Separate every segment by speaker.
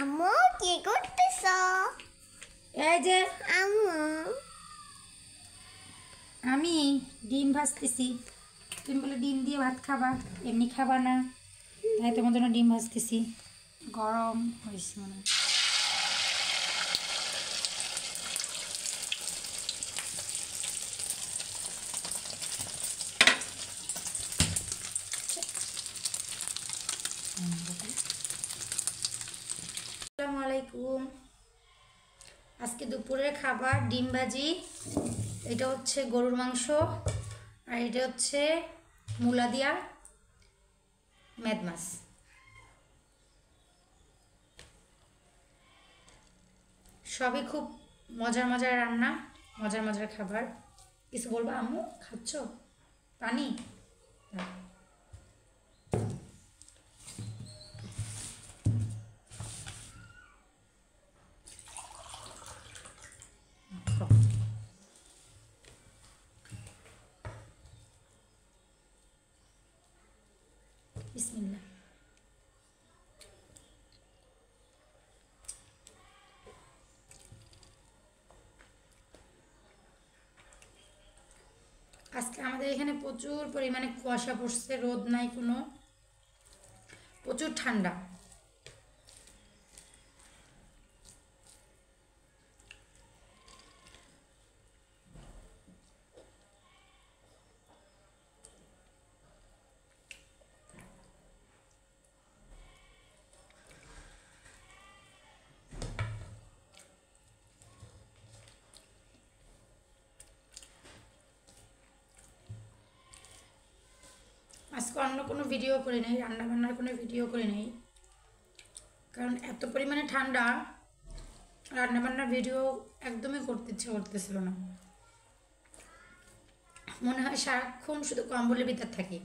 Speaker 1: আম্মু কি করতেছ?
Speaker 2: এই যে
Speaker 1: আম্মু
Speaker 2: আমি ডিম ভাজতেছি। তুমি বলে ডিম দিয়ে ভাত খাবা, এমনি খাবা না, তাই তোমার জন্য ডিম ভাজতেছি। গরম হয়েছে মানে। আসসালামু আলাইকুম। আজকে দুপুরের খাবার ডিম ভাজি, এটা হচ্ছে গরুর মাংস, আর এটা হচ্ছে মূলা দিয়া মেদ মাছ। সবই খুব মজার মজার রান্না, মজার মজার খাবার। কিছু বলবা আম্মু? খাচ্ছ পানি? বিসমিল্লাহ। আজকে আমাদের এখানে প্রচুর পরিমাণে কুয়াশা পড়ছে, রোদ নাই কোনো, প্রচুর ঠান্ডা। আজকে অন্য কোনো ভিডিও করে নেই, রান্নাবান্নার কোনো ভিডিও করে নেই, কারণ এত পরিমাণে ঠান্ডা, রান্নাবান্নার ভিডিও একদমই করতে ইচ্ছে করতেছিল না। মনে হয় সারাক্ষণ শুধু কম্বলের ভিতর থাকি,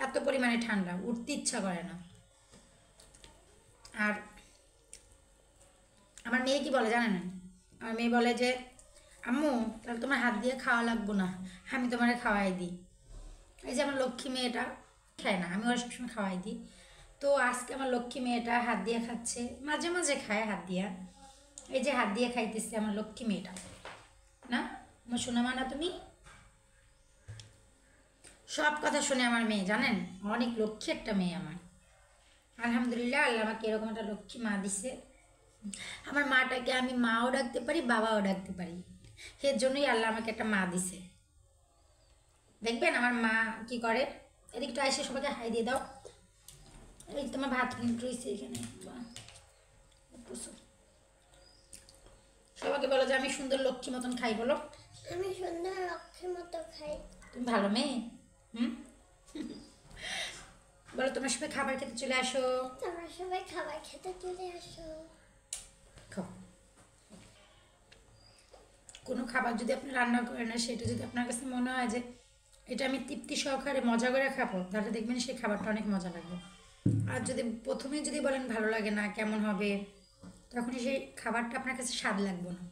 Speaker 2: এত পরিমাণে ঠান্ডা, উঠতে ইচ্ছা করে না। আর আমার মেয়ে কি বলে জানে না, আমার মেয়ে বলে যে আম্মু তাহলে তোমার হাত দিয়ে খাওয়া লাগবো না, আমি তোমারে খাওয়াই দিই। এই যে আমার লক্ষ্মী মেয়েটা খায় না, আমি ওরা সবসময় খাওয়াই দিই। তো আজকে আমার লক্ষ্মী মেয়েটা হাত দিয়ে খাচ্ছে, মাঝে মাঝে খায় হাত দিয়া। এই যে হাত দিয়ে খাইতেছে আমার লক্ষ্মী মেয়েটা, না আমার শোনা মা না তুমি? সব কথা শুনে আমার মেয়ে, জানেন অনেক লক্ষ্মী একটা মেয়ে আমার। আলহামদুলিল্লাহ, আল্লাহ আমাকে এরকম একটা লক্ষ্মী মা দিছে। আমার মাটাকে আমি মাও ডাকতে পারি, বাবাও ডাকতে পারি, এর জন্যই আল্লাহ আমাকে একটা মা দিছে। দেখবেন আমার মা কি করে, এদিকটা এসে সবাইকে হাই দিয়ে দাও। এই তোমার ভাত কিন্তু রয়েছে এখানে, সবাইকে বলো যে আমি সুন্দর লক্ষ্মী মতন খাই, বলো
Speaker 1: আমি সুন্দর লক্ষ্মীর মতো খাই।
Speaker 2: তুমি ভালো মেয়ে। বলো তোমার সবাই খাবার খেতে চলে আসো।
Speaker 1: তোমরা সবাই খাবার খেতে চলে আসো।
Speaker 2: খাও। কোনো খাবার যদি আপনি রান্না করেন না, সেটা যদি আপনার কাছে মনে হয় যে এটা আমি তৃপ্তি সহকারে মজা করে খাবো, তাহলে দেখবেন সেই খাবারটা অনেক মজা লাগবে। আর যদি প্রথমেই যদি বলেন ভালো লাগে না, কেমন হবে, তখনই সেই খাবারটা আপনার কাছে স্বাদ লাগবে না।